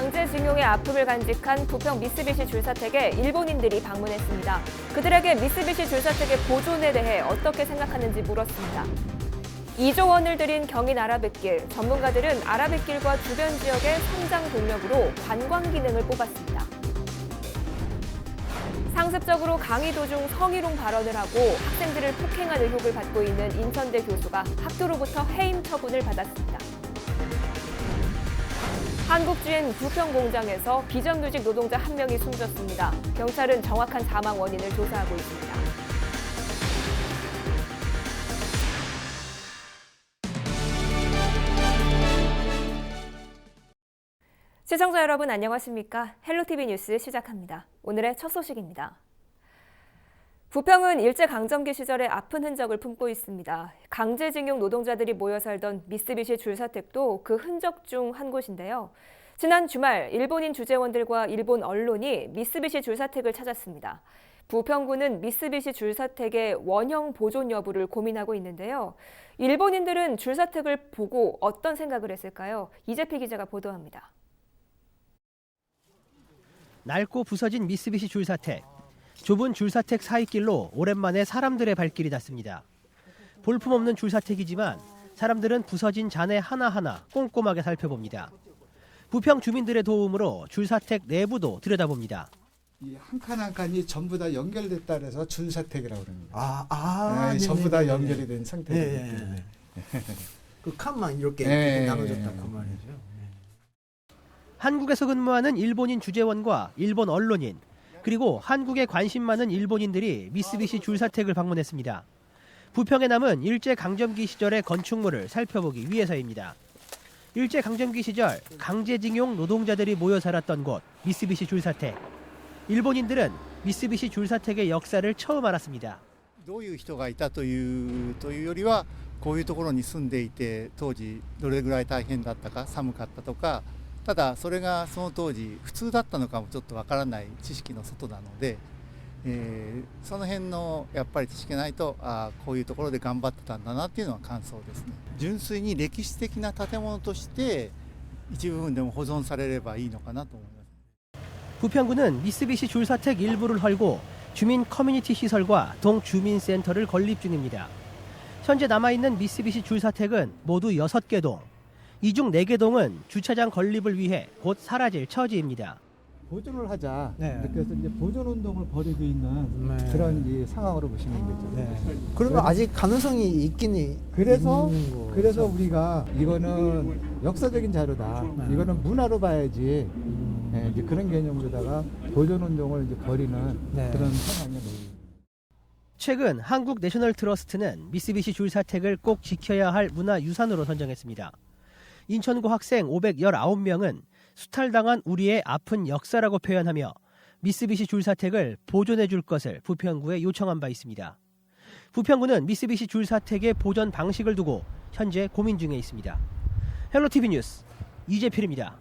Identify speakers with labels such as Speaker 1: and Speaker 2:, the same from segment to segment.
Speaker 1: 강제징용의 아픔을 간직한 부평 미쓰비시 줄사택에 일본인들이 방문했습니다. 그들에게 미쓰비시 줄사택의 보존에 대해 어떻게 생각하는지 물었습니다. 2조 원을 들인 경인 아라뱃길, 전문가들은 아라뱃길과 주변 지역의 성장 동력으로 관광 기능을 뽑았습니다. 상습적으로 강의 도중 성희롱 발언을 하고 학생들을 폭행한 의혹을 받고 있는 인천대 교수가 학교로부터 해임 처분을 받았습니다. 한국주엔 부평 공장에서 비정규직 노동자 1명이 숨졌습니다. 경찰은 정확한 사망 원인을 조사하고 있습니다. 시청자 여러분 안녕하십니까? 헬로티비 뉴스 시작합니다. 오늘의 첫 소식입니다. 부평은 일제강점기 시절의 아픈 흔적을 품고 있습니다. 강제징용 노동자들이 모여 살던 미쓰비시 줄사택도 그 흔적 중 한 곳인데요. 지난 주말 일본인 주재원들과 일본 언론이 미쓰비시 줄사택을 찾았습니다. 부평구는 미쓰비시 줄사택의 원형 보존 여부를 고민하고 있는데요. 일본인들은 줄사택을 보고 어떤 생각을 했을까요? 이재필 기자가 보도합니다.
Speaker 2: 낡고 부서진 미쓰비시 줄사택. 좁은 줄사택 사이길로 오랜만에 사람들의 발길이 닿습니다. 볼품없는 줄사택이지만 사람들은 부서진 잔해 하나하나 꼼꼼하게 살펴봅니다. 부평 주민들의 도움으로 줄사택 내부도 들여다봅니다.
Speaker 3: 이 한 칸 한 칸이 전부 다 연결됐다 그래서 줄사택이라고 그럽니다.
Speaker 4: 네,
Speaker 3: 전부 다 연결이 된 상태이기 때문에.
Speaker 4: 그 칸만 이렇게 나눠졌다 그 말이죠.
Speaker 2: 한국에서 근무하는 일본인 주재원과 일본 언론인, 그리고 한국에 관심 많은 일본인들이 미쓰비시 줄사택을 방문했습니다. 부평에 남은 일제강점기 시절의 건축물을 살펴보기 위해서입니다. 일제강점기 시절 강제징용 노동자들이 모여 살았던 곳 미쓰비시 줄사택. 일본인들은 미쓰비시 줄사택의 역사를 처음 알았습니다.
Speaker 5: どういう人がいたというよりはこういうところに住んでいて当時どれぐらい大変だったか寒かったとかただそれがその当時普通だったのかもちょっとわからない知識の外なので、その辺のやっぱり知識がないとこういうところで頑張ってたんだなっていうのは感想ですね。純粋に歴史的な建物として一部分でも保存されればいいのかなと思います。
Speaker 2: 부평구는 미쓰비시 줄사택 일부를 헐고 주민 커뮤니티 시설과 동주민센터를 건립 중입니다. 현재 남아있는 미쓰비시 줄사택은 모두 6개 동. 이 중 4개 동은 주차장 건립을 위해 곧 사라질 처지입니다.
Speaker 3: 보존을 하자.
Speaker 4: 네.
Speaker 3: 그래서 이제 보존 운동을 벌이고 있는 그런 이제 상황으로 보시면 되죠.
Speaker 4: 그러면 아직 가능성이 있긴
Speaker 3: 그래서
Speaker 4: 있는 거죠?
Speaker 3: 그래서 우리가 이거는 역사적인 자료다. 이거는 문화로 봐야지. 이제 그런 개념으로다가 보존 운동을 이제 벌이는 그런 상황에 놓입니다.
Speaker 2: 최근 한국 내셔널 트러스트는 미쓰비시 줄사택을 꼭 지켜야 할 문화유산으로 선정했습니다. 인천고 학생 519명은 수탈당한 우리의 아픈 역사라고 표현하며 미쓰비시 줄사택을 보존해 줄 것을 부평구에 요청한 바 있습니다. 부평구는 미쓰비시 줄사택의 보존 방식을 두고 현재 고민 중에 있습니다. 헬로티비 뉴스 이재필입니다.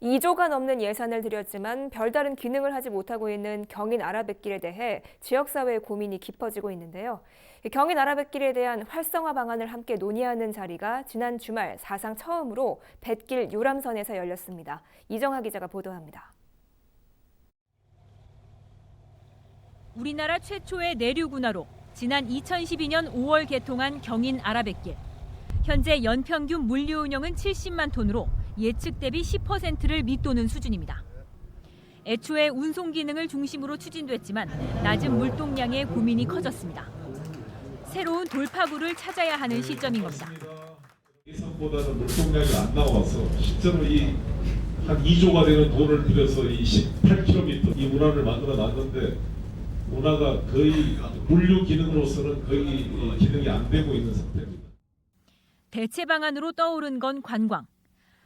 Speaker 1: 2조가 넘는 예산을 들였지만 별다른 기능을 하지 못하고 있는 경인 아라뱃길에 대해 지역사회의 고민이 깊어지고 있는데요. 경인 아라뱃길에 대한 활성화 방안을 함께 논의하는 자리가 지난 주말 사상 처음으로 뱃길 유람선에서 열렸습니다. 이정하 기자가 보도합니다.
Speaker 6: 우리나라 최초의 내륙운하로 지난 2012년 5월 개통한 경인 아라뱃길. 현재 연평균 물류 운영은 70만 톤으로 예측 대비 10%를 밑도는 수준입니다. 애초에 운송 기능을 중심으로 추진됐지만 낮은 물동량에 고민이 커졌습니다. 새로운 돌파구를 찾아야 하는 시점인 겁니다.
Speaker 7: 예상보다는 물동량이 안 나와서 실제로 한 2조가 되는 돈을 들여서 이 18km 이 운하를 만들어 놨는데 운하가 거의 물류 기능으로서는 거의 기능이 안 되고 있는 상태입니다.
Speaker 6: 대체 방안으로 떠오른 건 관광.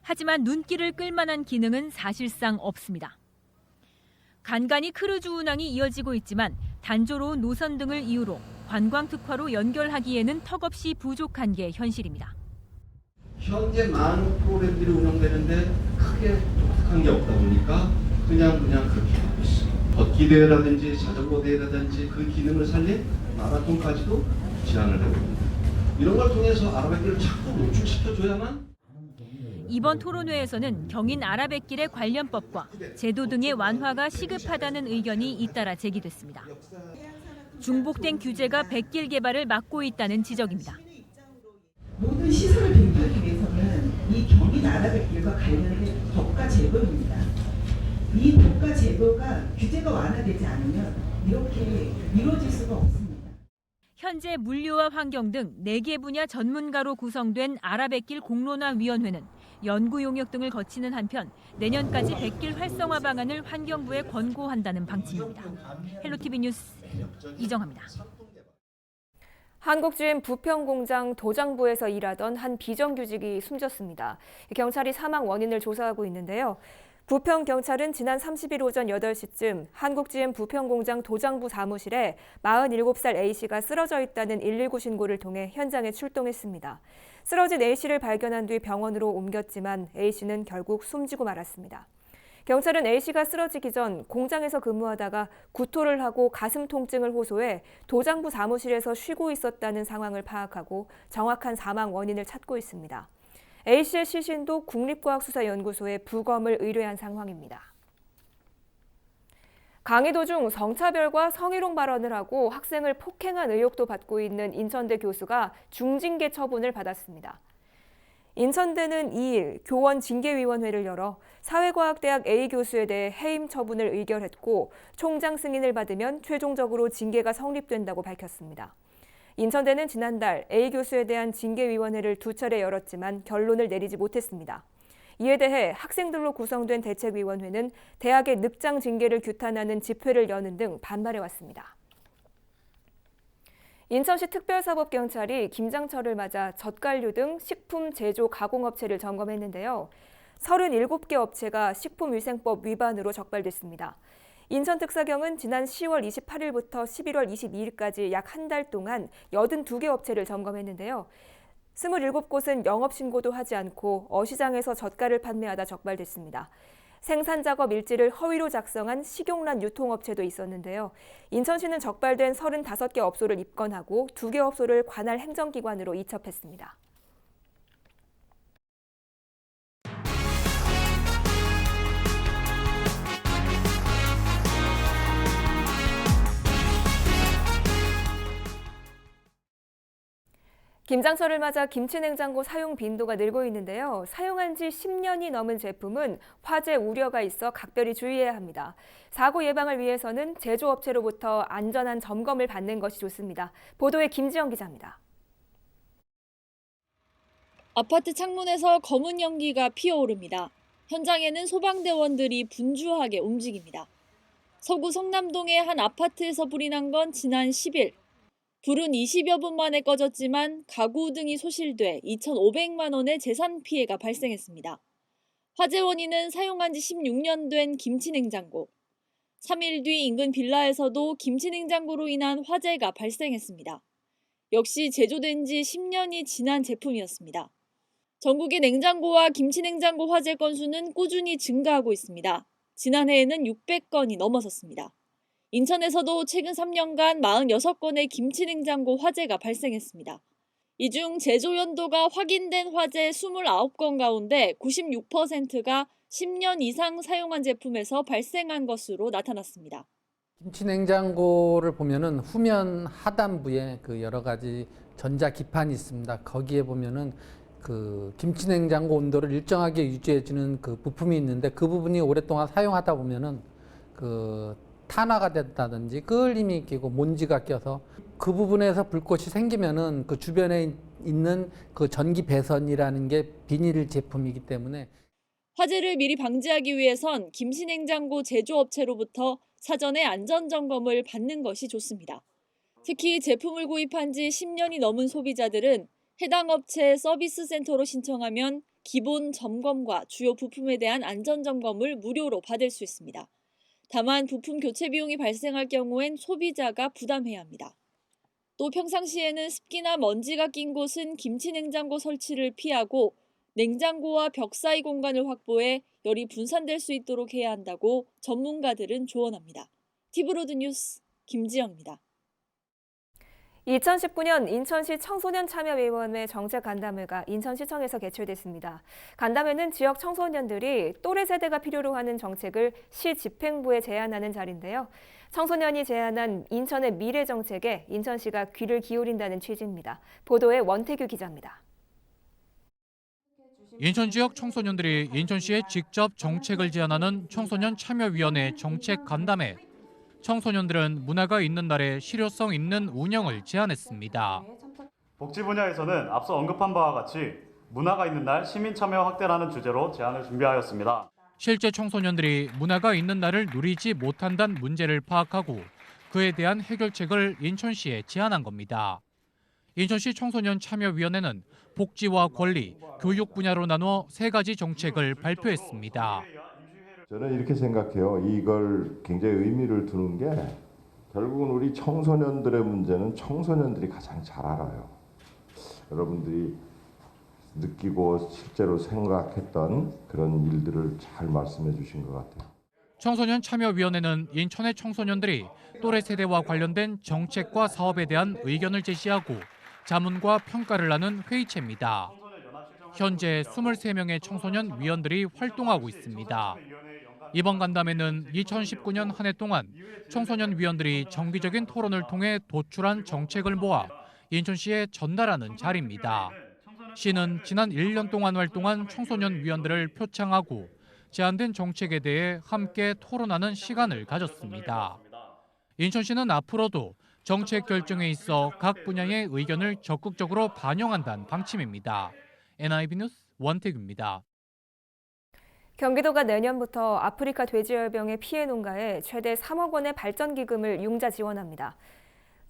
Speaker 6: 하지만 눈길을 끌만한 기능은 사실상 없습니다. 간간히 크루즈 운항이 이어지고 있지만 단조로운 노선 등을 이유로 관광 특화로 연결하기에는 턱없이 부족한 게 현실입니다.
Speaker 8: 현재 많은 프로그램들이 운영되는데 크게 독특한 게 없다 보니까 그냥 그렇게 하고 있습니다. 걷기 대회라든지 자전거 대회라든지 그 기능을 살린 마라톤까지도 제안을 하고 있습니다. 이런 걸 통해서 아라뱃길을 자꾸 노출시켜줘야만
Speaker 6: 이번 토론회에서는 경인 아라뱃길의 관련법과 제도 등의 완화가 시급하다는 의견이 잇따라 제기됐습니다. 중복된 규제가 뱃길 개발을 막고 있다는 지적입니다.
Speaker 9: 모든 시설을 도입하기 위해서는 이 경인 아라뱃길과 관련된 법과 제도입니다. 이 법과 제도가 규제가 완화되지 않으면 이렇게 이루어질 수가 없습니다.
Speaker 6: 현재 물류와 환경 등 4개 분야 전문가로 구성된 아라뱃길 공론화위원회는 연구 용역 등을 거치는 한편 내년까지 뱃길 활성화 방안을 환경부에 권고한다는 방침입니다. 헬로티비 뉴스 이정합니다.
Speaker 1: 한국 GM 부평공장 도장부에서 일하던 한 비정규직이 숨졌습니다. 경찰이 사망 원인을 조사하고 있는데요. 부평경찰은 지난 30일 오전 8시쯤 한국 GM 부평공장 도장부 사무실에 47살 A씨가 쓰러져 있다는 119 신고를 통해 현장에 출동했습니다. 쓰러진 A씨를 발견한 뒤 병원으로 옮겼지만 A씨는 결국 숨지고 말았습니다. 경찰은 A씨가 쓰러지기 전 공장에서 근무하다가 구토를 하고 가슴 통증을 호소해 도장부 사무실에서 쉬고 있었다는 상황을 파악하고 정확한 사망 원인을 찾고 있습니다. A씨의 시신도 국립과학수사연구소에 부검을 의뢰한 상황입니다. 강의 도중 성차별과 성희롱 발언을 하고 학생을 폭행한 의혹도 받고 있는 인천대 교수가 중징계 처분을 받았습니다. 인천대는 2일 교원 징계위원회를 열어 사회과학대학 A 교수에 대해 해임 처분을 의결했고 총장 승인을 받으면 최종적으로 징계가 성립된다고 밝혔습니다. 인천대는 지난달 A 교수에 대한 징계위원회를 2차례 열었지만 결론을 내리지 못했습니다. 이에 대해 학생들로 구성된 대책위원회는 대학의 늑장 징계를 규탄하는 집회를 여는 등 반발해왔습니다. 인천시 특별사법경찰이 김장철을 맞아 젓갈류 등 식품 제조 가공업체를 점검했는데요. 37개 업체가 식품위생법 위반으로 적발됐습니다. 인천특사경은 지난 10월 28일부터 11월 22일까지 약 한 달 동안 82개 업체를 점검했는데요. 27곳은 영업신고도 하지 않고 어시장에서 젓갈을 판매하다 적발됐습니다. 생산작업 일지를 허위로 작성한 식용란 유통업체도 있었는데요. 인천시는 적발된 35개 업소를 입건하고 2개 업소를 관할 행정기관으로 이첩했습니다. 김장철을 맞아 김치냉장고 사용 빈도가 늘고 있는데요. 사용한 지 10년이 넘은 제품은 화재 우려가 있어 각별히 주의해야 합니다. 사고 예방을 위해서는 제조업체로부터 안전한 점검을 받는 것이 좋습니다. 보도에 김지영 기자입니다.
Speaker 10: 아파트 창문에서 검은 연기가 피어오릅니다. 현장에는 소방대원들이 분주하게 움직입니다. 서구 성남동의 한 아파트에서 불이 난 건 지난 10일. 불은 20여 분 만에 꺼졌지만 가구 등이 소실돼 2,500만 원의 재산 피해가 발생했습니다. 화재 원인은 사용한 지 16년 된 김치냉장고. 3일 뒤 인근 빌라에서도 김치냉장고로 인한 화재가 발생했습니다. 역시 제조된 지 10년이 지난 제품이었습니다. 전국의 냉장고와 김치냉장고 화재 건수는 꾸준히 증가하고 있습니다. 지난해에는 600건이 넘어섰습니다. 인천에서도 최근 3년간 46건의 김치냉장고 화재가 발생했습니다. 이 중 제조 연도가 확인된 화재 29건 가운데 96%가 10년 이상 사용한 제품에서 발생한 것으로 나타났습니다.
Speaker 11: 김치냉장고를 보면은 후면 하단부에 그 여러 가지 전자 기판이 있습니다. 거기에 보면은 그 김치냉장고 온도를 일정하게 유지해주는 그 부품이 있는데 그 부분이 오랫동안 사용하다 보면은 그 탄화가 된다든지 끓림이 끼고 먼지가 껴서 그 부분에서 불꽃이 생기면은 그 주변에 있는 그 전기 배선이라는 게 비닐 제품이기 때문에
Speaker 10: 화재를 미리 방지하기 위해선 김치냉장고 제조업체로부터 사전에 안전점검을 받는 것이 좋습니다. 특히 제품을 구입한 지 10년이 넘은 소비자들은 해당 업체 서비스 센터로 신청하면 기본 점검과 주요 부품에 대한 안전점검을 무료로 받을 수 있습니다. 다만 부품 교체 비용이 발생할 경우엔 소비자가 부담해야 합니다. 또 평상시에는 습기나 먼지가 낀 곳은 김치냉장고 설치를 피하고 냉장고와 벽 사이 공간을 확보해 열이 분산될 수 있도록 해야 한다고 전문가들은 조언합니다. 티브로드 뉴스 김지영입니다.
Speaker 1: 2019년 인천시 청소년 참여위원회 정책 간담회가 인천시청에서 개최됐습니다. 간담회는 지역 청소년들이 또래 세대가 필요로 하는 정책을 시 집행부에 제안하는 자리인데요. 청소년이 제안한 인천의 미래 정책에 인천시가 귀를 기울인다는 취지입니다. 보도에 원태규 기자입니다.
Speaker 12: 인천 지역 청소년들이 인천시에 직접 정책을 제안하는 청소년 참여위원회 정책 간담회. 청소년들은 문화가 있는 날에 실효성 있는 운영을 제안했습니다.
Speaker 13: 복지 분야에서는 앞서 언급한 바와 같이 문화가 있는 날 시민 참여 확대라는 주제로 제안을 준비하였습니다.
Speaker 12: 실제 청소년들이 문화가 있는 날을 누리지 못한다는 문제를 파악하고 그에 대한 해결책을 인천시에 제안한 겁니다. 인천시 청소년 참여위원회는 복지와 권리, 교육 분야로 나누어 3가지 정책을 발표했습니다.
Speaker 14: 저는 이렇게 생각해요. 이걸 굉장히 의미를 두는 게 결국은 우리 청소년들의 문제는 청소년들이 가장 잘 알아요. 여러분들이 느끼고 실제로 생각했던 그런 일들을 잘 말씀해 주신 것 같아요.
Speaker 12: 청소년 참여위원회는 인천의 청소년들이 또래 세대와 관련된 정책과 사업에 대한 의견을 제시하고 자문과 평가를 나눈 회의체입니다. 현재 23명의 청소년 위원들이 활동하고 있습니다. 이번 간담회는 2019년 한 해 동안 청소년 위원들이 정기적인 토론을 통해 도출한 정책을 모아 인천시에 전달하는 자리입니다. 시는 지난 1년 동안 활동한 청소년 위원들을 표창하고 제안된 정책에 대해 함께 토론하는 시간을 가졌습니다. 인천시는 앞으로도 정책 결정에 있어 각 분야의 의견을 적극적으로 반영한다는 방침입니다. NIB 뉴스 원태규입니다.
Speaker 1: 경기도가 내년부터 아프리카 돼지열병의 피해 농가에 최대 3억 원의 발전기금을 융자 지원합니다.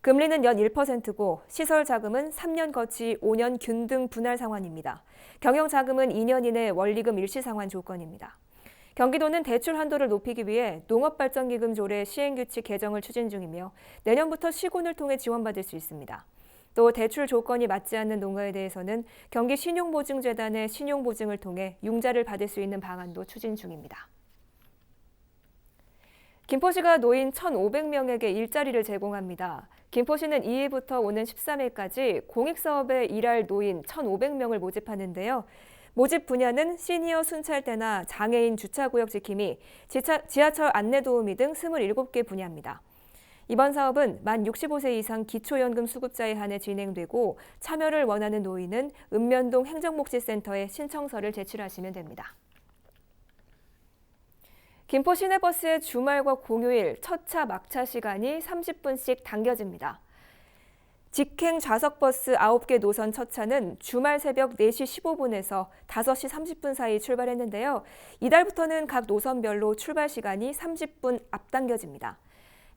Speaker 1: 금리는 연 1%고 시설 자금은 3년 거치 5년 균등 분할 상환입니다. 경영 자금은 2년 이내 원리금 일시 상환 조건입니다. 경기도는 대출 한도를 높이기 위해 농업발전기금 조례 시행규칙 개정을 추진 중이며 내년부터 시군을 통해 지원받을 수 있습니다. 또 대출 조건이 맞지 않는 농가에 대해서는 경기신용보증재단의 신용보증을 통해 융자를 받을 수 있는 방안도 추진 중입니다. 김포시가 노인 1,500명에게 일자리를 제공합니다. 김포시는 2일부터 오는 13일까지 공익사업에 일할 노인 1,500명을 모집하는데요. 모집 분야는 시니어 순찰대나 장애인 주차구역 지킴이, 지하철 안내도우미 등 27개 분야입니다. 이번 사업은 만 65세 이상 기초연금 수급자에 한해 진행되고 참여를 원하는 노인은 읍면동 행정복지센터에 신청서를 제출하시면 됩니다. 김포 시내버스의 주말과 공휴일 첫 차 막차 시간이 30분씩 당겨집니다. 직행 좌석버스 9개 노선 첫 차는 주말 새벽 4시 15분에서 5시 30분 사이 출발했는데요. 이달부터는 각 노선별로 출발 시간이 30분 앞당겨집니다.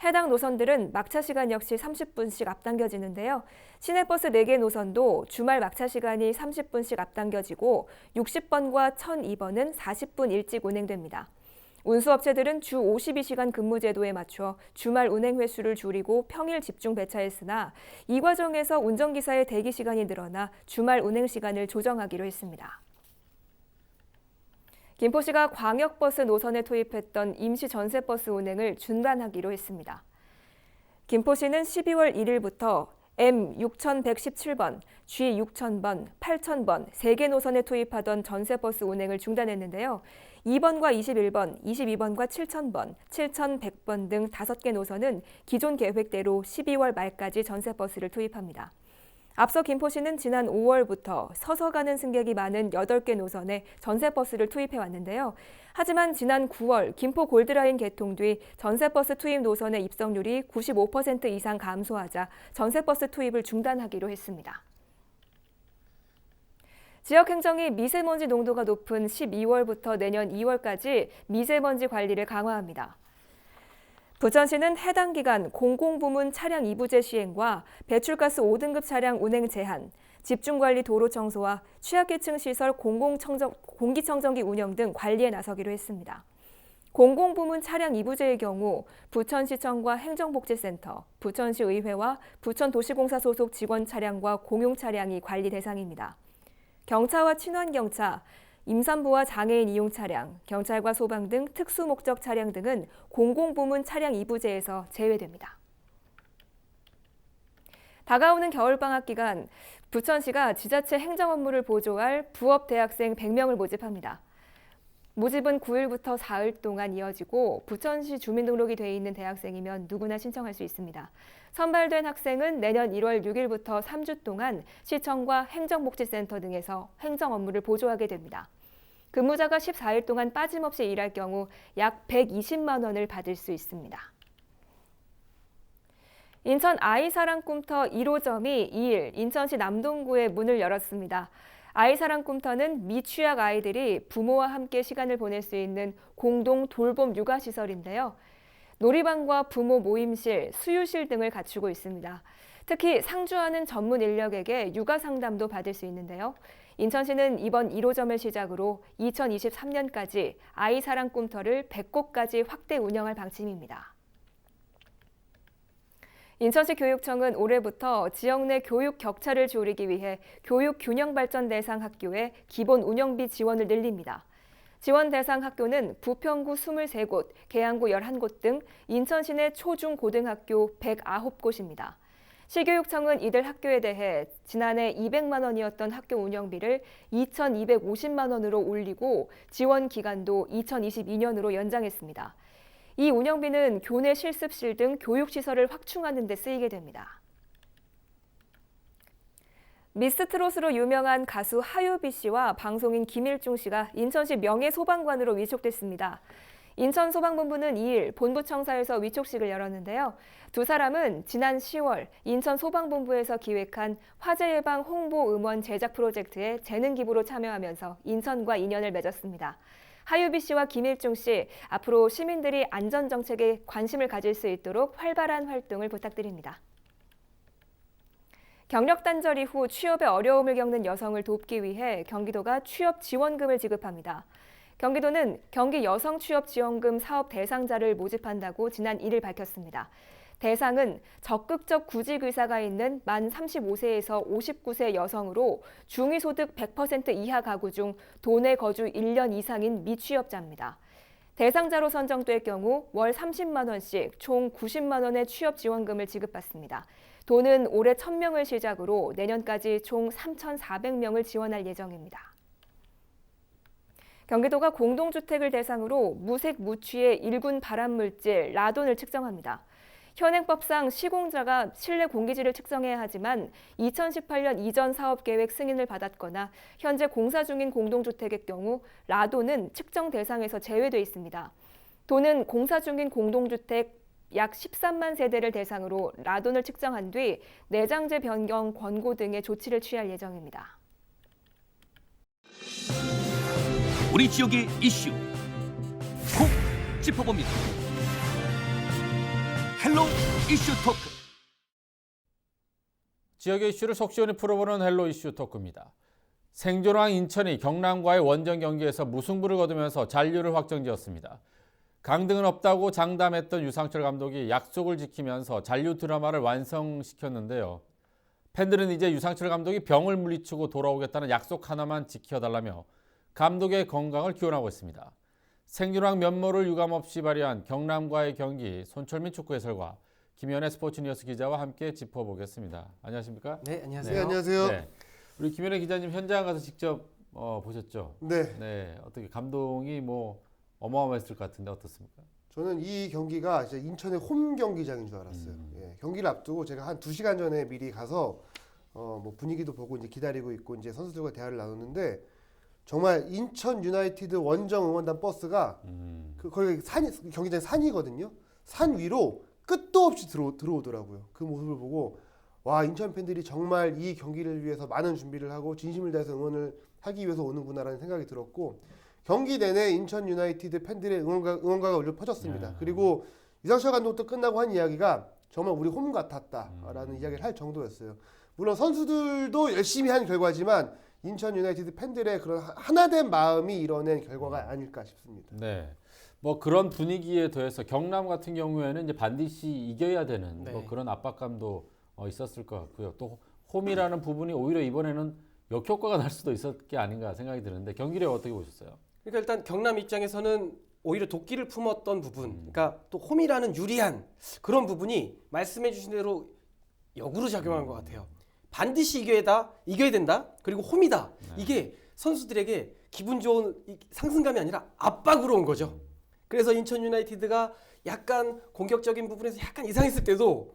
Speaker 1: 해당 노선들은 막차 시간 역시 30분씩 앞당겨지는데요. 시내버스 4개 노선도 주말 막차 시간이 30분씩 앞당겨지고 60번과 1002번은 40분 일찍 운행됩니다. 운수업체들은 주 52시간 근무 제도에 맞춰 주말 운행 횟수를 줄이고 평일 집중 배차했으나 이 과정에서 운전기사의 대기 시간이 늘어나 주말 운행 시간을 조정하기로 했습니다. 김포시가 광역버스 노선에 투입했던 임시 전세버스 운행을 중단하기로 했습니다. 김포시는 12월 1일부터 M6117번, G6000번, 8000번 3개 노선에 투입하던 전세버스 운행을 중단했는데요. 2번과 21번, 22번과 7000번, 7100번 등 5개 노선은 기존 계획대로 12월 말까지 전세버스를 투입합니다. 앞서 김포시는 지난 5월부터 서서 가는 승객이 많은 8개 노선에 전세버스를 투입해 왔는데요. 하지만 지난 9월 김포 골드라인 개통 뒤 전세버스 투입 노선의 입성률이 95% 이상 감소하자 전세버스 투입을 중단하기로 했습니다. 지역행정이 미세먼지 농도가 높은 12월부터 내년 2월까지 미세먼지 관리를 강화합니다. 부천시는 해당 기간 공공부문 차량 이부제 시행과 배출가스 5등급 차량 운행 제한, 집중관리 도로 청소와 취약계층 시설 공기청정기 운영 등 관리에 나서기로 했습니다. 공공부문 차량 이부제의 경우 부천시청과 행정복지센터, 부천시의회와 부천도시공사 소속 직원 차량과 공용 차량이 관리 대상입니다. 경차와 친환경차, 임산부와 장애인 이용 차량, 경찰과 소방 등 특수목적 차량 등은 공공부문 차량 이부제에서 제외됩니다. 다가오는 겨울방학 기간, 부천시가 지자체 행정 업무를 보조할 부업 대학생 100명을 모집합니다. 모집은 9일부터 4일 동안 이어지고 부천시 주민등록이 돼 있는 대학생이면 누구나 신청할 수 있습니다. 선발된 학생은 내년 1월 6일부터 3주 동안 시청과 행정복지센터 등에서 행정 업무를 보조하게 됩니다. 근무자가 14일 동안 빠짐없이 일할 경우 약 120만 원을 받을 수 있습니다. 인천 아이사랑 꿈터 1호점이 2일 인천시 남동구에 문을 열었습니다. 아이사랑 꿈터는 미취학 아이들이 부모와 함께 시간을 보낼 수 있는 공동 돌봄 육아시설인데요. 놀이방과 부모 모임실, 수유실 등을 갖추고 있습니다. 특히 상주하는 전문 인력에게 육아 상담도 받을 수 있는데요. 인천시는 이번 1호점을 시작으로 2023년까지 아이사랑 꿈터를 100곳까지 확대 운영할 방침입니다. 인천시 교육청은 올해부터 지역 내 교육 격차를 줄이기 위해 교육 균형 발전 대상 학교의 기본 운영비 지원을 늘립니다. 지원 대상 학교는 부평구 23곳, 계양구 11곳 등 인천 시내 초중 고등학교 109곳입니다. 시교육청은 이들 학교에 대해 지난해 200만 원이었던 학교 운영비를 2,250만 원으로 올리고 지원 기간도 2022년으로 연장했습니다. 이 운영비는 교내 실습실 등 교육시설을 확충하는 데 쓰이게 됩니다. 미스트롯으로 유명한 가수 하유비 씨와 방송인 김일중 씨가 인천시 명예소방관으로 위촉됐습니다. 인천소방본부는 2일 본부청사에서 위촉식을 열었는데요. 두 사람은 지난 10월 인천소방본부에서 기획한 화재예방 홍보 음원 제작 프로젝트에 재능 기부로 참여하면서 인천과 인연을 맺었습니다. 하유비 씨와 김일중 씨, 앞으로 시민들이 안전정책에 관심을 가질 수 있도록 활발한 활동을 부탁드립니다. 경력 단절 이후 취업에 어려움을 겪는 여성을 돕기 위해 경기도가 취업 지원금을 지급합니다. 경기도는 경기 여성 취업 지원금 사업 대상자를 모집한다고 지난 1일 밝혔습니다. 대상은 적극적 구직 의사가 있는 만 35세에서 59세 여성으로 중위소득 100% 이하 가구 중 도내 거주 1년 이상인 미취업자입니다. 대상자로 선정될 경우 월 30만 원씩 총 90만 원의 취업 지원금을 지급받습니다. 도는 올해 1,000명을 시작으로 내년까지 총 3,400명을 지원할 예정입니다. 경기도가 공동주택을 대상으로 무색 무취의 일군 발암물질 라돈을 측정합니다. 현행법상 시공자가 실내 공기질을 측정해야 하지만 2018년 이전 사업계획 승인을 받았거나 현재 공사 중인 공동주택의 경우 라돈은 측정 대상에서 제외돼 있습니다. 도는 공사 중인 공동주택 약 13만 세대를 대상으로 라돈을 측정한 뒤 내장재 변경 권고 등의 조치를 취할 예정입니다.
Speaker 15: 우리 지역의 이슈 콕 짚어봅니다. 헬로 이슈 토크.
Speaker 16: 지역의 이슈를 속 시원히 풀어보는 헬로 이슈 토크입니다. 생존왕 인천이 경남과의 원정 경기에서 무승부를 거두면서 잔류를 확정지었습니다. 강등은 없다고 장담했던 유상철 감독이 약속을 지키면서 잔류 드라마를 완성시켰는데요. 팬들은 이제 유상철 감독이 병을 물리치고 돌아오겠다는 약속 하나만 지켜달라며 감독의 건강을 기원하고 있습니다. 생존왕 면모를 유감없이 발휘한 경남과의 경기, 손철민 축구 해설과 김현애 스포츠뉴스 기자와 함께 짚어보겠습니다. 안녕하십니까?
Speaker 4: 네, 안녕하세요.
Speaker 16: 네,
Speaker 4: 안녕하세요.
Speaker 16: 네. 우리 김현애 기자님 현장 가서 직접 보셨죠?
Speaker 17: 네.
Speaker 16: 네. 어떻게 감동이 어마어마했을 것 같은데 어떻습니까?
Speaker 17: 저는 이 경기가 이제 인천의 홈 경기장인 줄 알았어요. 예, 경기를 앞두고 제가 한 2시간 전에 미리 가서 분위기도 보고 이제 기다리고 있고 이제 선수들과 대화를 나눴는데 정말 인천 유나이티드 원정 응원단 버스가 거기 경기장 산이거든요. 산 위로 끝도 없이 들어오더라고요. 그 모습을 보고 와, 인천 팬들이 정말 이 경기를 위해서 많은 준비를 하고 진심을 다해서 응원을 하기 위해서 오는구나라는 생각이 들었고 경기 내내 인천 유나이티드 팬들의 응원가가 울려 퍼졌습니다. 그리고 유상철 감독도 끝나고 한 이야기가 정말 우리 홈 같았다라는 이야기를 할 정도였어요. 물론 선수들도 열심히 한 결과지만 인천 유나이티드 팬들의 그런 하나된 마음이 이뤄낸 결과가 아닐까 싶습니다.
Speaker 16: 네. 그런 분위기에 더해서 경남 같은 경우에는 이제 반드시 이겨야 되는 그런 압박감도 있었을 것 같고요. 또 홈이라는 부분이 오히려 이번에는 역효과가 날 수도 있었을 게 아닌가 생각이 드는데 경기를 어떻게 보셨어요?
Speaker 18: 그러니까 일단 경남 입장에서는 오히려 도끼를 품었던 부분, 그러니까 또 홈이라는 유리한 그런 부분이 말씀해 주신 대로 역으로 작용한 것 같아요. 반드시 이겨야 된다. 그리고 홈이다. 이게 선수들에게 기분 좋은 상승감이 아니라 압박으로 온 거죠. 그래서 인천 유나이티드가 약간 공격적인 부분에서 약간 이상했을 때도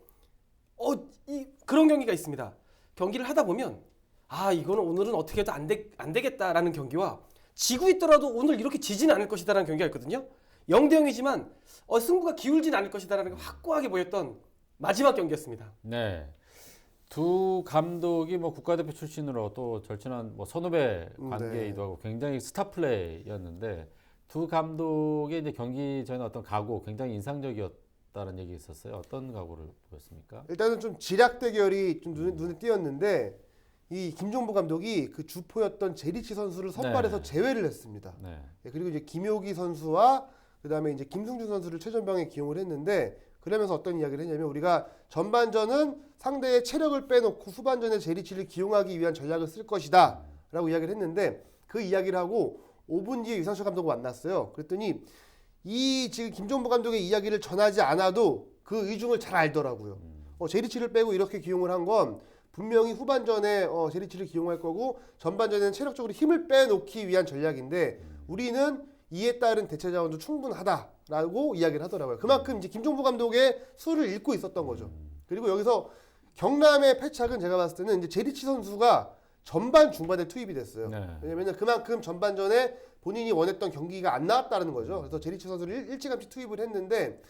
Speaker 18: 그런 경기가 있습니다. 경기를 하다 보면 이거는 오늘은 어떻게 해도 안 되겠다라는 경기와 지고 있더라도 오늘 이렇게 지진 않을 것이다라는 경기가 있거든요. 0대0이지만 승부가 기울진 않을 것이다라는 게 확고하게 보였던 마지막 경기였습니다.
Speaker 16: 네. 두 감독이 뭐 국가대표 출신으로 또 절친한 뭐 선후배 관계이기도 하고 굉장히 스타 플레이였는데 두 감독의 이제 경기 전에 어떤 각오 굉장히 인상적이었다는 얘기 있었어요. 어떤 각오를 보였습니까?
Speaker 17: 일단은 좀 지략 대결이 좀 눈에 띄었는데 이 김종부 감독이 그 주포였던 제리치 선수를 선발해서 제외를 했습니다. 그리고 이제 김효기 선수와 그다음에 이제 김승준 선수를 최전방에 기용을 했는데 그러면서 어떤 이야기를 했냐면 우리가 전반전은 상대의 체력을 빼놓고 후반전에 제리치를 기용하기 위한 전략을 쓸 것이다 라고 이야기를 했는데 그 이야기를 하고 5분 뒤에 유상철 감독과 만났어요. 그랬더니 이 지금 김종부 감독의 이야기를 전하지 않아도 그 의중을 잘 알더라고요. 제리치를 빼고 이렇게 기용을 한 건 분명히 후반전에 제리치를 기용할 거고 전반전에는 체력적으로 힘을 빼놓기 위한 전략인데 우리는 이에 따른 대체 자원도 충분하다라고 이야기를 하더라고요. 그만큼 이제 김종부 감독의 수를 읽고 있었던 거죠. 그리고 여기서 경남의 패착은 제가 봤을 때는 이제 제리치 선수가 전반 중반에 투입이 됐어요. 왜냐면 그만큼 전반전에 본인이 원했던 경기가 안 나왔다는 거죠. 그래서 제리치 선수를 일찌감치 투입을 했는데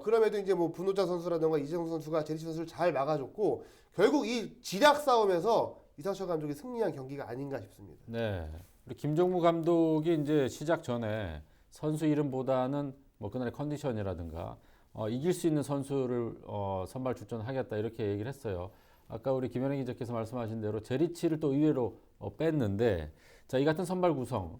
Speaker 17: 그럼에도 이제 뭐 분호자 선수라든가 이재성 선수가 제리치 선수를 잘 막아줬고 결국 이 지략 싸움에서 이상철 감독이 승리한 경기가 아닌가 싶습니다.
Speaker 16: 네. 우리 김종무 감독이 이제 시작 전에 선수 이름보다는 뭐 그날의 컨디션이라든가 이길 수 있는 선수를 선발 출전하겠다 이렇게 얘기를 했어요. 아까 우리 김현행 기자께서 말씀하신 대로 제리치를 또 의외로 뺐는데 자, 이 같은 선발 구성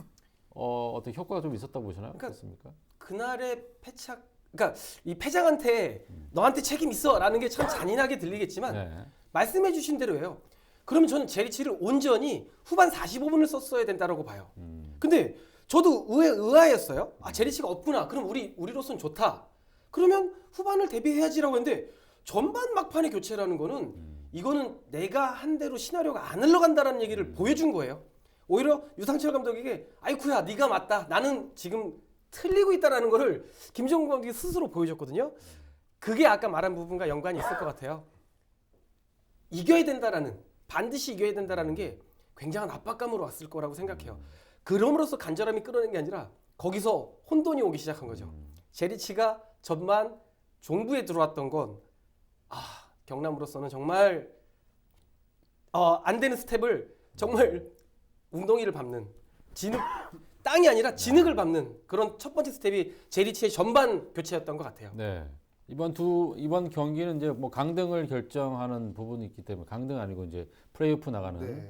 Speaker 16: 어떤 효과가 좀 있었다고 보시나요? 어떻습니까?
Speaker 18: 그날의 패착, 그러니까 이 패장한테 너한테 책임 있어라는 게 참 잔인하게 들리겠지만 말씀해주신 대로예요. 그러면 저는 제리치를 온전히 후반 45분을 썼어야 된다고 봐요. 근데 저도 의아했어요. 제리치가 없구나. 그럼 우리로서는 좋다. 그러면 후반을 대비해야지라고 했는데 전반 막판에 교체라는 거는 이거는 내가 한 대로 시나리오가 안 흘러간다는 얘기를 보여준 거예요. 오히려 유상철 감독에게 아이쿠야 네가 맞다. 나는 지금 틀리고 있다라는 거를 김정국 감독이 스스로 보여줬거든요. 그게 아까 말한 부분과 연관이 있을 것 같아요. 반드시 이겨야 된다라는 게 굉장한 압박감으로 왔을 거라고 생각해요. 그럼으로써 간절함이 끌어낸 게 아니라 거기서 혼돈이 오기 시작한 거죠. 제리치가 전반 종부에 들어왔던 건 경남으로서는 정말 안 되는 스텝을 정말 웅덩이를 밟는 땅이 아니라 진흙을 밟는 그런 첫 번째 스텝이 제리치의 전반 교체였던 것 같아요.
Speaker 16: 네. 이번 경기는 이제 뭐 강등을 결정하는 부분이 있기 때문에 강등 아니고 이제 플레이오프 나가는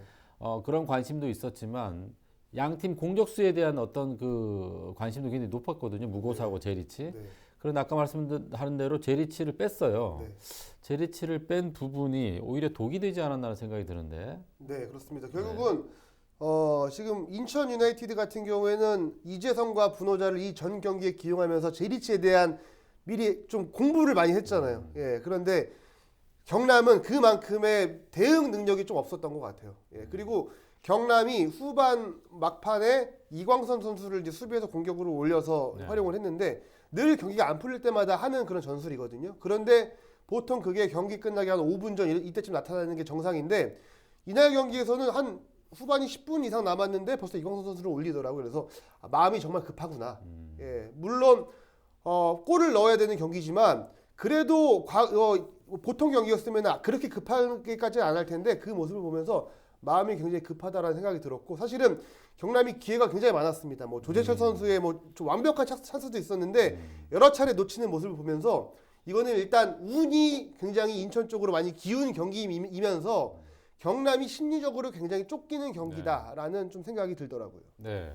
Speaker 16: 그런 관심도 있었지만 양 팀 공격수에 대한 어떤 그 관심도 굉장히 높았거든요. 무고사고 제리치. 그런데 아까 말씀하신 대로 제리치를 뺐어요. 제리치를 뺀 부분이 오히려 독이 되지 않았나라는 생각이 드는데.
Speaker 17: 네, 그렇습니다. 결국은 지금 인천 유나이티드 같은 경우에는 이재성과 분호자를 이 전 경기에 기용하면서 제리치에 대한 미리 좀 공부를 많이 했잖아요. 그런데 경남은 그만큼의 대응 능력이 좀 없었던 것 같아요. 그리고 경남이 후반 막판에 이광선 선수를 이제 수비에서 공격으로 올려서 활용을 했는데 늘 경기가 안 풀릴 때마다 하는 그런 전술이거든요. 그런데 보통 그게 경기 끝나기 한 5분 전 이때쯤 나타나는 게 정상인데 이날 경기에서는 한 후반이 10분 이상 남았는데 벌써 이광선 선수를 올리더라고요. 그래서 마음이 정말 급하구나. 물론 골을 넣어야 되는 경기지만 그래도 보통 경기였으면 그렇게 급하게까지는 안 할 텐데 그 모습을 보면서 마음이 굉장히 급하다라는 생각이 들었고 사실은 경남이 기회가 굉장히 많았습니다. 뭐 조재철 선수의 좀 완벽한 찬스도 있었는데 여러 차례 놓치는 모습을 보면서 이거는 일단 운이 굉장히 인천 쪽으로 많이 기운 경기이면서 경남이 심리적으로 굉장히 쫓기는 경기다라는 좀 생각이 들더라고요.
Speaker 16: 네.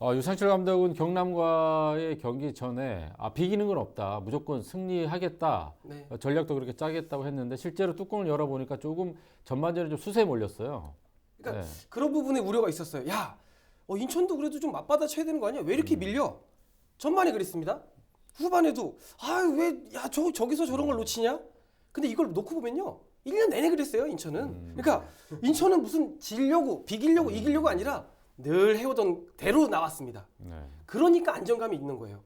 Speaker 16: 유상철 감독은 경남과의 경기 전에 비기는 건 없다. 무조건 승리하겠다. 전략도 그렇게 짜겠다고 했는데 실제로 뚜껑을 열어보니까 조금 전반전에 좀 수세에 몰렸어요.
Speaker 18: 그러니까 그런 부분에 우려가 있었어요. 야, 인천도 그래도 좀 맞받아쳐야 되는 거 아니야? 왜 이렇게 밀려? 전반에 그랬습니다. 후반에도 왜 저기서 저런 걸 놓치냐? 근데 이걸 놓고 보면요. 1년 내내 그랬어요, 인천은. 그러니까 인천은 무슨 지려고, 비기려고, 이기려고 아니라 늘 해오던 대로 나왔습니다. 그러니까 안정감이 있는 거예요.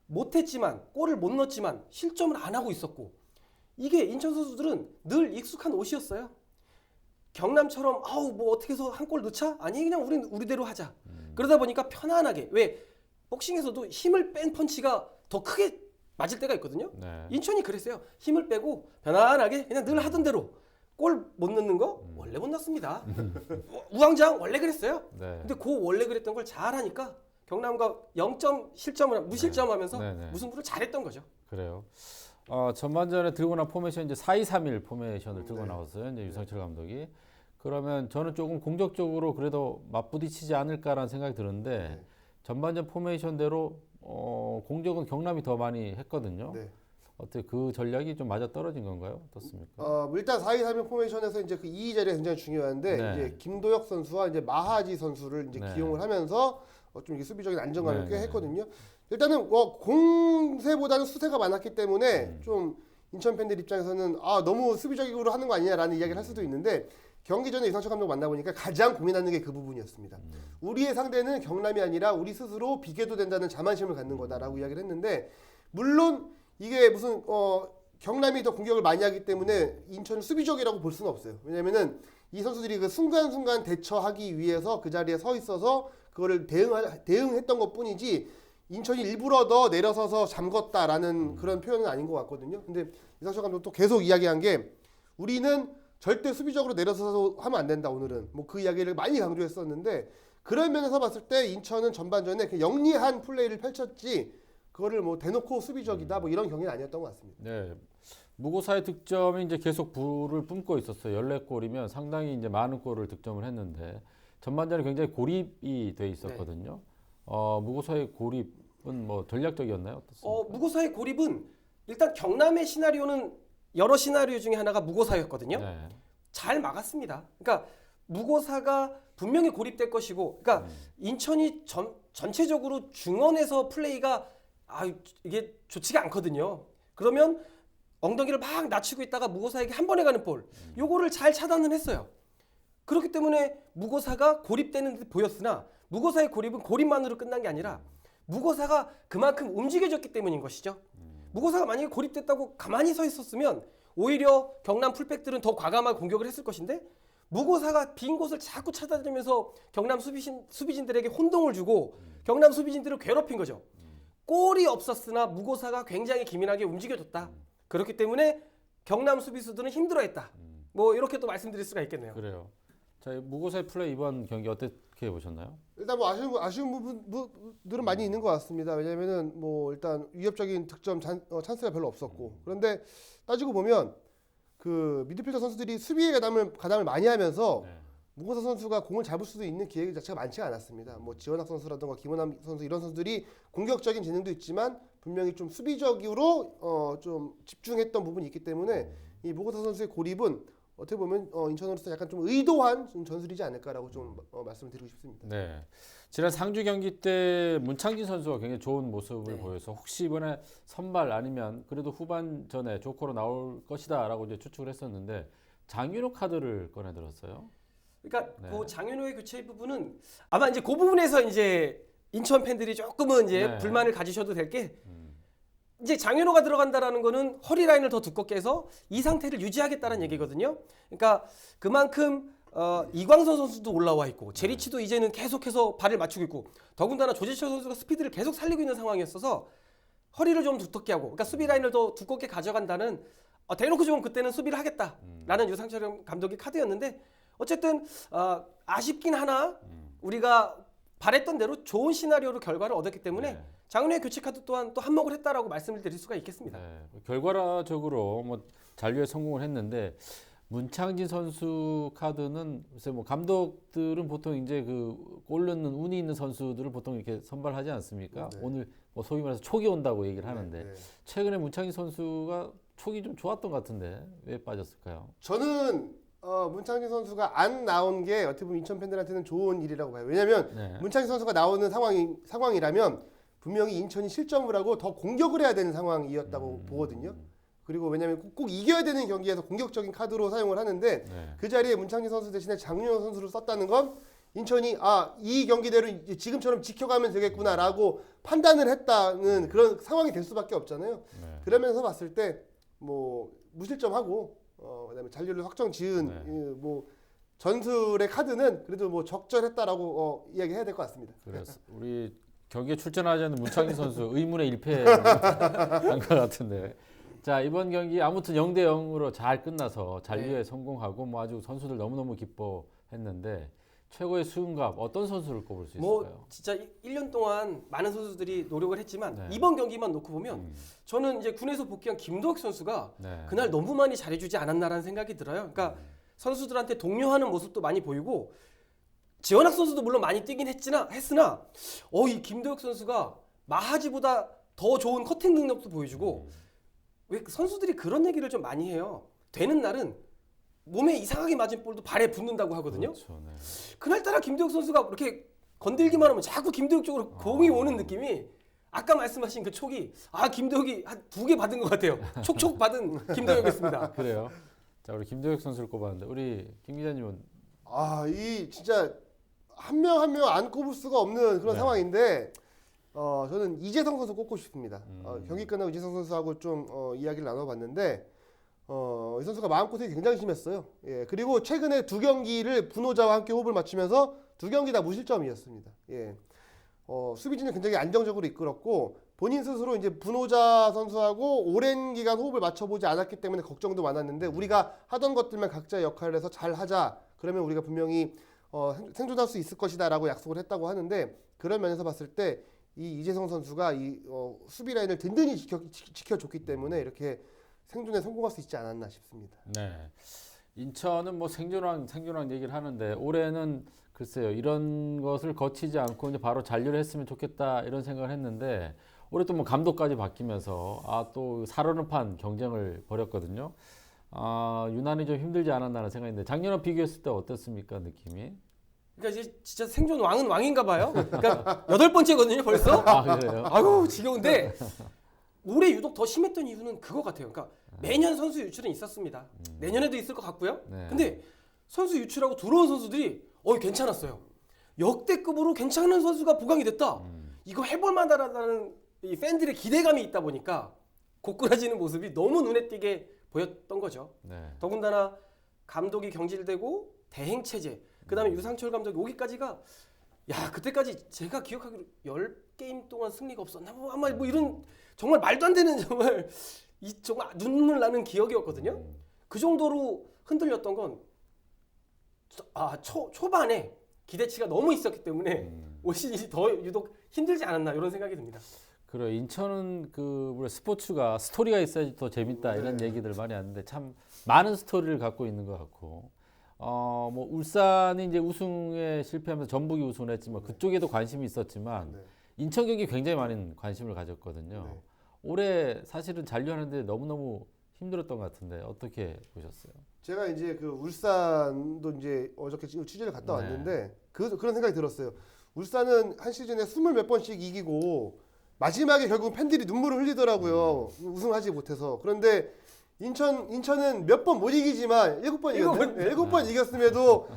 Speaker 18: 못했지만, 골을 못 넣었지만 실점을 안 하고 있었고, 이게 인천 선수들은 늘 익숙한 옷이었어요. 경남처럼 아우 뭐 어떻게 해서 한 골 넣자? 아니 그냥 우린 우리대로 하자. 그러다 보니까 편안하게, 왜 복싱에서도 힘을 뺀 펀치가 더 크게 맞을 때가 있거든요. 인천이 그랬어요. 힘을 빼고 편안하게 그냥 늘 하던 대로 골 못 넣는 거 원래 못 넣습니다. 우왕좌왕 원래 그랬어요. 근데 그 원래 그랬던 걸 잘하니까 경남과 0점 실점을 무실점하면서 무승부를 잘했던 거죠.
Speaker 16: 그래요. 전반전에 들고 나온 포메이션 이제 4-2-3-1 포메이션을 들고 나왔어요. 이제 유상철 감독이. 그러면 저는 조금 공격적으로 그래도 맞부딪히지 않을까라는 생각이 드는데 전반전 포메이션대로 공격은 경남이 더 많이 했거든요. 어떻게 그 전략이 좀 맞아 떨어진 건가요? 어떻습니까?
Speaker 17: 일단 4-2-3-1 포메이션에서 이제 그 2 자리가 굉장히 중요한데 이제 김도혁 선수와 이제 마하지 선수를 이제 기용을 하면서 좀 이게 수비적인 안정감을 꽤 했거든요. 일단은 공세보다는 수세가 많았기 때문에 좀 인천 팬들 입장에서는 너무 수비적으로 하는 거 아니냐라는 이야기를 할 수도 있는데 경기 전에 유상철 감독 만나보니까 가장 고민하는 게 그 부분이었습니다. 우리의 상대는 경남이 아니라 우리 스스로 비교도 된다는 자만심을 갖는 거다라고 이야기를 했는데 물론 이게 무슨 경남이 더 공격을 많이 하기 때문에 인천은 수비적이라고 볼 수는 없어요. 왜냐면은 이 선수들이 그 순간순간 대처하기 위해서 그 자리에 서 있어서 그거를 대응했던 것 뿐이지 인천이 일부러 더 내려서서 잠궜다라는 그런 표현은 아닌 것 같거든요. 근데 유상철 감독도 계속 이야기한 게 우리는 절대 수비적으로 내려서서 하면 안 된다 오늘은. 뭐 그 이야기를 많이 강조했었는데 그런 면에서 봤을 때 인천은 전반전에 영리한 플레이를 펼쳤지 그거를 뭐 대놓고 수비적이다 뭐 이런 경기는 아니었던 것 같습니다.
Speaker 16: 네. 무고사의 득점이 이제 계속 불을 뿜고 있었어요. 14골이면 상당히 이제 많은 골을 득점을 했는데 전반전에 굉장히 고립이 돼 있었거든요. 무고사의 고립은 뭐 전략적이었나요? 어떻습니까?
Speaker 18: 무고사의 고립은 일단 경남의 시나리오는 여러 시나리오 중에 하나가 무고사였거든요. 잘 막았습니다. 그러니까 무고사가 분명히 고립될 것이고, 그러니까 인천이 전체적으로 중원에서 플레이가 이게 좋지가 않거든요. 그러면 엉덩이를 막 낮추고 있다가 무고사에게 한 번에 가는 볼, 요거를 잘 차단을 했어요. 그렇기 때문에 무고사가 고립되는 듯 보였으나 무고사의 고립은 고립만으로 끝난 게 아니라 무고사가 그만큼 움직여졌기 때문인 것이죠. 무고사가 만약에 고립됐다고 가만히 서 있었으면 오히려 경남 풀백들은 더 과감한 공격을 했을 것인데 무고사가 빈 곳을 자꾸 찾아다니면서 경남 수비진들에게 혼동을 주고 경남 수비진들을 괴롭힌 거죠. 골이 없었으나 무고사가 굉장히 기민하게 움직여줬다. 그렇기 때문에 경남 수비수들은 힘들어했다. 뭐 이렇게 또 말씀드릴 수가 있겠네요.
Speaker 16: 그래요. 자, 무고사의 플레이 이번 경기 어떻게 보셨나요?
Speaker 17: 일단 뭐 아쉬운 부분들은 많이 있는 것 같습니다. 왜냐면은 뭐 일단 위협적인 득점 찬스가 별로 없었고 그런데 따지고 보면 그 미드필더 선수들이 수비에 가담을 많이 하면서 무고사 선수가 공을 잡을 수도 있는 기회 자체가 많지가 않았습니다. 뭐 지원학 선수라든가 김원남 선수 이런 선수들이 공격적인 재능도 있지만 분명히 좀 수비적으로 좀 집중했던 부분이 있기 때문에 이 무고사 선수의 고립은 어떻게 보면 인천으로서 약간 좀 의도한 전술이지 않을까라고 좀 말씀을 드리고 싶습니다.
Speaker 16: 네, 지난 상주 경기 때 문창진 선수가 굉장히 좋은 모습을 보여서 혹시 이번에 선발 아니면 그래도 후반전에 조커로 나올 것이다라고 이제 추측을 했었는데 장윤호 카드를 꺼내 들었어요.
Speaker 18: 그러니까 그 장윤호의 교체 부분은 아마 이제 그 부분에서 이제 인천 팬들이 조금은 이제 불만을 가지셔도 될 게 이제 장윤호가 들어간다라는 거는 허리 라인을 더 두껍게 해서 이 상태를 유지하겠다는 얘기거든요. 그러니까 그만큼 이광선 선수도 올라와 있고 제리치도 이제는 계속해서 발을 맞추고 있고 더군다나 조재철 선수가 스피드를 계속 살리고 있는 상황이었어서 허리를 좀 두텁게 하고 그러니까 수비 라인을 더 두껍게 가져간다는 대놓고 좀 그때는 수비를 하겠다라는 유상철 감독의 카드였는데 어쨌든 아쉽긴 하나 우리가 바랬던 대로 좋은 시나리오로 결과를 얻었기 때문에 장윤호의 교체 카드 또한 또 한몫을 했다라고 말씀을 드릴 수가 있겠습니다.
Speaker 16: 결과적으로 뭐 잔류에 성공을 했는데 문창진 선수 카드는 글쎄 뭐 감독들은 보통 이제 그 골 넣는 운이 있는 선수들을 보통 이렇게 선발하지 않습니까? 오늘 뭐 소위 말해서 촉이 온다고 얘기를 하는데 최근에 문창진 선수가 촉이 좀 좋았던 것 같은데 왜 빠졌을까요?
Speaker 17: 저는 문창진 선수가 안 나온 게 어떻게 보면 인천 팬들한테는 좋은 일이라고 봐요. 왜냐하면 문창진 선수가 나오는 상황이라면 분명히 인천이 실점을 하고 더 공격을 해야 되는 상황이었다고 보거든요. 그리고 왜냐하면 꼭 이겨야 되는 경기에서 공격적인 카드로 사용을 하는데 그 자리에 문창진 선수 대신에 장윤호 선수를 썼다는 건 인천이 이 경기대로 이제 지금처럼 지켜가면 되겠구나라고 판단을 했다는 그런 상황이 될 수밖에 없잖아요. 그러면서 봤을 때 뭐 무실점하고 그다음에 잔류를 확정 지은 뭐 전술의 카드는 그래도 뭐 적절했다라고 이야기해야 될 것 같습니다.
Speaker 16: 그래서 우리 경기에 출전하지 않는 문창진 선수 의문의 1패한 것 같은데. 자, 이번 경기 아무튼 0대 0으로 잘 끝나서 잔류에 성공하고 뭐 아주 선수들 너무너무 기뻐했는데 최고의 수훈갑 어떤 선수를 꼽을 수 있을까요?
Speaker 18: 뭐 진짜 1년 동안 많은 선수들이 노력을 했지만 이번 경기만 놓고 보면 저는 이제 군에서 복귀한 김도혁 선수가 그날 너무 많이 잘해주지 않았나라는 생각이 들어요. 그러니까 선수들한테 독려하는 모습도 많이 보이고 지원학 선수도 물론 많이 뛰긴 했으나 이 김도혁 선수가 마하지보다 더 좋은 커팅 능력도 보여주고 왜 선수들이 그런 얘기를 좀 많이 해요. 되는 날은 몸에 이상하게 맞은 볼도 발에 붙는다고 하거든요.
Speaker 16: 그렇죠, 네.
Speaker 18: 그날따라 김도혁 선수가 이렇게 건들기만 하면 자꾸 김도혁 쪽으로 공이 오는 느낌이 아까 말씀하신 그 촉이 김도혁이 한 2개 받은 것 같아요. 촉촉 받은 김도혁이었습니다.
Speaker 16: 그래요. 자, 우리 김도혁 선수를 꼽았는데 우리 김 기자님은
Speaker 17: 이 진짜 한 명 한 명 안 꼽을 수가 없는 그런 상황인데 저는 이재성 선수 꼽고 싶습니다. 경기 끝나고 이재성 선수하고 좀 이야기를 나눠봤는데 이 선수가 마음고생이 굉장히 심했어요. 예, 그리고 최근에 2경기를 분호자와 함께 호흡을 맞추면서 2경기 다 무실점이었습니다. 예, 수비진을 굉장히 안정적으로 이끌었고 본인 스스로 이제 분호자 선수하고 오랜 기간 호흡을 맞춰보지 않았기 때문에 걱정도 많았는데 우리가 하던 것들만 각자의 역할을 해서 잘 하자. 그러면 우리가 분명히 생존할 수 있을 것이다라고 약속을 했다고 하는데 그런 면에서 봤을 때 이 이재성 선수가 이 수비 라인을 든든히 지켜줬기 때문에 이렇게 생존에 성공할 수 있지 않았나 싶습니다.
Speaker 16: 네, 인천은 뭐 생존왕 얘기를 하는데 올해는 글쎄요 이런 것을 거치지 않고 이제 바로 잔류를 했으면 좋겠다 이런 생각을 했는데 올해 또 뭐 감독까지 바뀌면서 또 살얼음판 경쟁을 벌였거든요. 유난히 좀 힘들지 않았나라는 생각인데 작년과 비교했을 때 어땠습니까 느낌이?
Speaker 18: 그러니까 이제 진짜 생존 왕은 왕인가 봐요. 그러니까 8번째거든요 벌써.
Speaker 16: 그래요?
Speaker 18: 아유 지겨운데 올해 유독 더 심했던 이유는 그거 같아요. 그러니까 매년 선수 유출은 있었습니다. 내년에도 있을 것 같고요. 근데 선수 유출하고 들어온 선수들이 괜찮았어요. 역대급으로 괜찮은 선수가 보강이 됐다. 이거 해볼 만하다는 이 팬들의 기대감이 있다 보니까 고꾸라지는 모습이 너무 눈에 띄게 보였던 거죠. 더군다나 감독이 경질되고 대행 체제, 그다음에 유상철 감독이 오기까지가 그때까지 제가 기억하기로 10게임 동안 승리가 없었나 아마 뭐 이런 정말 말도 안 되는 정말 눈물 나는 기억이었거든요. 그 정도로 흔들렸던 건 초반에 기대치가 너무 있었기 때문에 올 시즌이 더 유독 힘들지 않았나 이런 생각이 듭니다.
Speaker 16: 그래 인천은 우리 스포츠가 스토리가 있어야지 더 재밌다 이런 얘기들 많이 하는데 참 많은 스토리를 갖고 있는 것 같고 뭐 울산이 이제 우승에 실패하면서 전북이 우승을 했지만 그쪽에도 관심이 있었지만 인천 경기 굉장히 많은 관심을 가졌거든요. 올해 사실은 잔류하는데 너무너무 힘들었던 것 같은데 어떻게 보셨어요?
Speaker 17: 제가 이제 그 울산도 이제 어저께 취재를 갔다 왔는데 그런 생각이 들었어요. 울산은 한 시즌에 20몇 번씩 이기고 마지막에 결국 팬들이 눈물을 흘리더라고요. 우승하지 못해서. 그런데 인천은 몇 번 못 이기지만 7번 이겼네. 7번 이겼음에도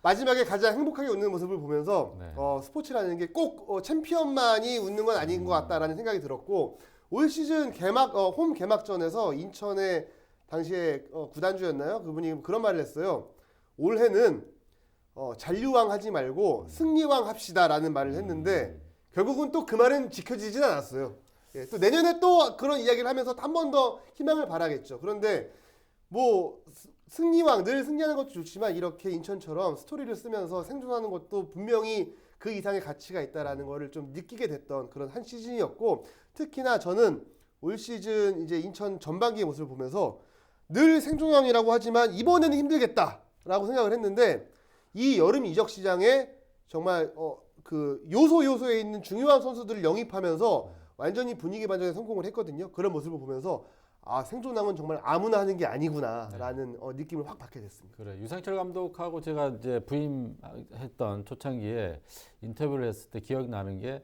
Speaker 17: 마지막에 가장 행복하게 웃는 모습을 보면서 스포츠라는 게 꼭 챔피언만이 웃는 건 아닌 것 같다라는 생각이 들었고 올 시즌 홈 개막전에서 인천의 당시에 구단주였나요? 그분이 그런 말을 했어요. 올해는 잔류왕 하지 말고 승리왕 합시다라는 말을 했는데 결국은 또 그 말은 지켜지진 않았어요. 예, 또 내년에 또 그런 이야기를 하면서 한 번 더 희망을 바라겠죠. 그런데 뭐 승리왕 늘 승리하는 것도 좋지만 이렇게 인천처럼 스토리를 쓰면서 생존하는 것도 분명히 그 이상의 가치가 있다라는 거를 좀 느끼게 됐던 그런 한 시즌이었고 특히나 저는 올 시즌 이제 인천 전반기의 모습을 보면서 늘 생존왕이라고 하지만 이번에는 힘들겠다라고 생각을 했는데 이 여름 이적 시장에 정말 그 요소에 있는 중요한 선수들을 영입하면서 완전히 분위기 반전에 성공을 했거든요. 그런 모습을 보면서 생존왕은 정말 아무나 하는 게 아니구나라는 느낌을 확 받게 됐습니다.
Speaker 16: 그래 유상철 감독하고 제가 이제 부임했던 초창기에 인터뷰를 했을 때 기억이 나는 게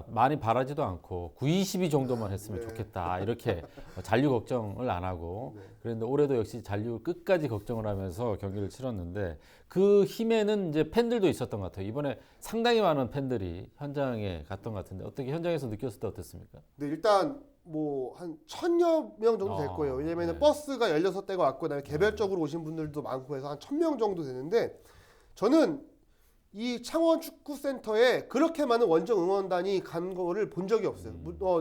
Speaker 16: 많이 바라지도 않고 9-22 정도만 했으면
Speaker 17: 네.
Speaker 16: 좋겠다 이렇게 잔류 걱정을 안 하고 그런데 올해도 역시 잔류 끝까지 걱정을 하면서 경기를 치렀는데 그 힘에는 이제 팬들도 있었던 것 같아요. 이번에 상당히 많은 팬들이 현장에 갔던 것 같은데 어떻게 현장에서 느꼈을 때 어땠습니까?
Speaker 17: 네, 일단 뭐 한 1000여 명 정도 될 거예요. 왜냐면은 버스가 16대가 왔고 그다음에 개별적으로 오신 분들도 많고 해서 한 1000명 정도 되는데 저는 이 창원 축구센터에 그렇게 많은 원정 응원단이 간 거를 본 적이 없어요.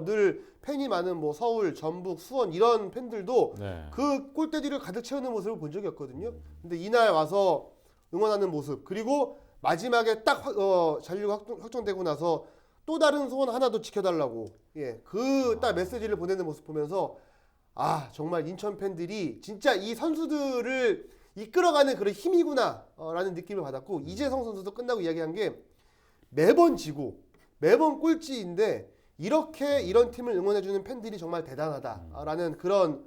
Speaker 17: 늘 팬이 많은 뭐 서울, 전북, 수원 이런 팬들도 그 골대뒤를 가득 채우는 모습을 본 적이 없거든요. 근데 이날 와서 응원하는 모습 그리고 마지막에 딱 잔류가 확정되고 나서 또 다른 소원 하나 더 지켜달라고 그 딱 메시지를 보내는 모습 보면서 정말 인천 팬들이 진짜 이 선수들을 이끌어가는 그런 힘이구나 라는 느낌을 받았고 이재성 선수도 끝나고 이야기한 게 매번 지고 매번 꼴찌인데 이렇게 이런 팀을 응원해주는 팬들이 정말 대단하다라는 그런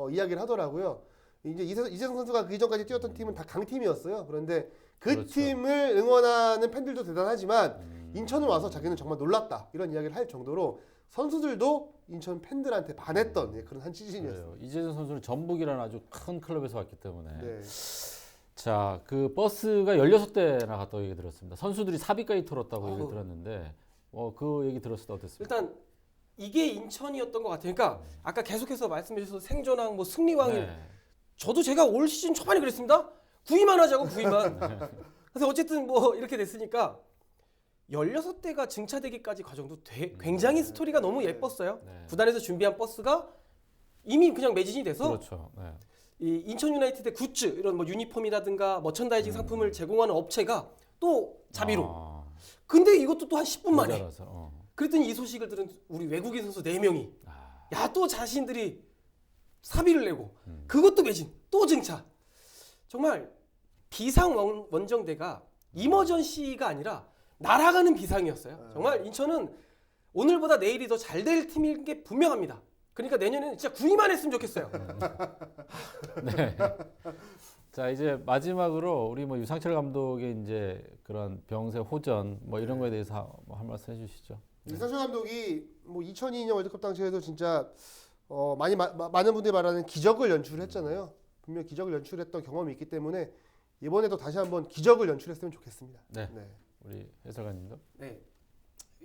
Speaker 17: 이야기를 하더라고요. 이제 이재성 선수가 그 이전까지 뛰었던 팀은 다 강팀이었어요. 그런데 그 팀을 응원하는 팬들도 대단하지만 인천을 와서 자기는 정말 놀랐다 이런 이야기를 할 정도로 선수들도 인천 팬들한테 반했던 그런 한 시즌이었어요.
Speaker 16: 이재성 선수는 전북이라는 아주 큰 클럽에서 왔기 때문에 자, 그 버스가 16대나 갔다고 얘기 들었습니다. 선수들이 사비까지 털었다고 얘기 들었는데 그 얘기 들었을 때 어땠습니까?
Speaker 18: 일단 이게 인천이었던 것 같아요. 그러니까 아까 계속해서 말씀해 주셔서 생존왕, 뭐 승리왕이 저도 제가 올 시즌 초반에 그랬습니다. 9위만 하자고 9위만. 그래서 어쨌든 뭐 이렇게 됐으니까 16대가 증차되기까지 과정도 굉장히 스토리가 너무 예뻤어요. 구단에서 준비한 버스가 이미 그냥 매진이 돼서 이 인천 유나이티드 굿즈 이런 뭐 유니폼이라든가 머천다이징 상품을 제공하는 업체가 또 자비로. 근데 이것도 또 한 10분 만에. 그랬더니 이 소식을 들은 우리 외국인 선수 4명이 야, 또 자신들이 사비를 내고 그것도 매진, 또 증차. 정말 비상 원정대가 이머전시가 아니라 날아가는 비상이었어요. 정말 인천은 오늘보다 내일이 더 잘 될 팀인 게 분명합니다. 그러니까 내년에는 진짜 9위만 했으면 좋겠어요.
Speaker 16: 네. 자, 이제 마지막으로 우리 뭐 유상철 감독의 이제 그런 병세 호전 뭐 이런 거에 대해서 한 말씀 해주시죠.
Speaker 17: 유상철 감독이 뭐 2002년 월드컵 당시에도 진짜 많은 분들이 말하는 기적을 연출했잖아요. 분명 기적을 연출했던 경험이 있기 때문에 이번에도 다시 한번 기적을 연출했으면 좋겠습니다.
Speaker 16: 네. 우리 해설가님도.
Speaker 18: 네.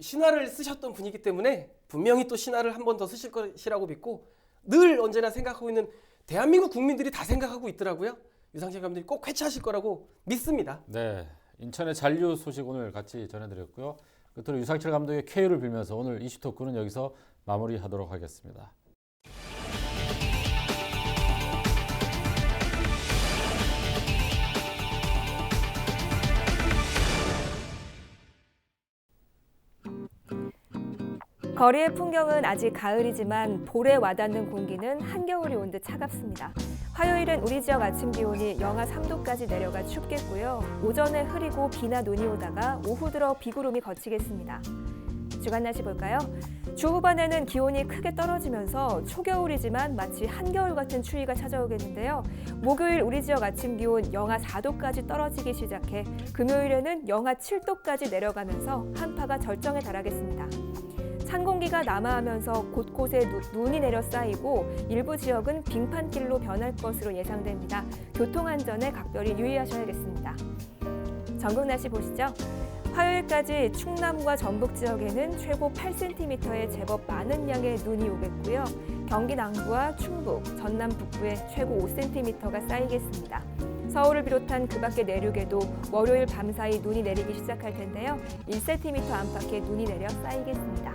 Speaker 18: 신화를 쓰셨던 분이기 때문에 분명히 또 신화를 한 번 더 쓰실 것이라고 믿고 늘 언제나 생각하고 있는 대한민국 국민들이 다 생각하고 있더라고요. 유상철 감독이 꼭 회차하실 거라고 믿습니다.
Speaker 16: 네. 인천의 잔류 소식 오늘 같이 전해드렸고요. 끝으로 유상철 감독의 쾌유를 빌면서 오늘 이슈 토크는 여기서 마무리하도록 하겠습니다.
Speaker 1: 거리의 풍경은 아직 가을이지만 볼에 와닿는 공기는 한겨울이 온 듯 차갑습니다. 화요일은 우리 지역 아침 기온이 영하 3도까지 내려가 춥겠고요. 오전에 흐리고 비나 눈이 오다가 오후 들어 비구름이 걷히겠습니다. 주간 날씨 볼까요? 주 후반에는 기온이 크게 떨어지면서 초겨울이지만 마치 한겨울 같은 추위가 찾아오겠는데요. 목요일 우리 지역 아침 기온 영하 4도까지 떨어지기 시작해 금요일에는 영하 7도까지 내려가면서 한파가 절정에 달하겠습니다. 찬 공기가 남하하면서 곳곳에 눈이 내려 쌓이고 일부 지역은 빙판길로 변할 것으로 예상됩니다. 교통안전에 각별히 유의하셔야겠습니다. 전국 날씨 보시죠. 화요일까지 충남과 전북 지역에는 최고 8cm의 제법 많은 양의 눈이 오겠고요. 경기 남부와 충북, 전남 북부에 최고 5cm가 쌓이겠습니다. 서울을 비롯한 그 밖의 내륙에도 월요일 밤사이 눈이 내리기 시작할 텐데요. 1cm 안팎의 눈이 내려 쌓이겠습니다.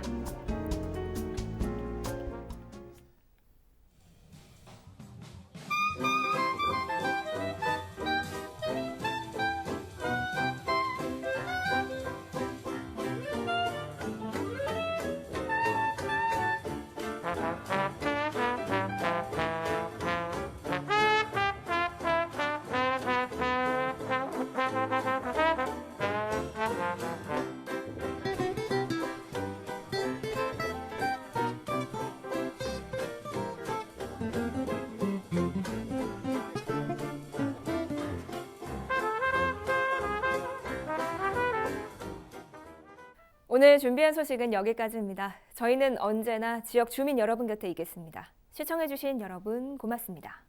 Speaker 1: 오늘 준비한 소식은 여기까지입니다. 저희는 언제나 지역 주민 여러분 곁에 있겠습니다. 시청해주신 여러분 고맙습니다.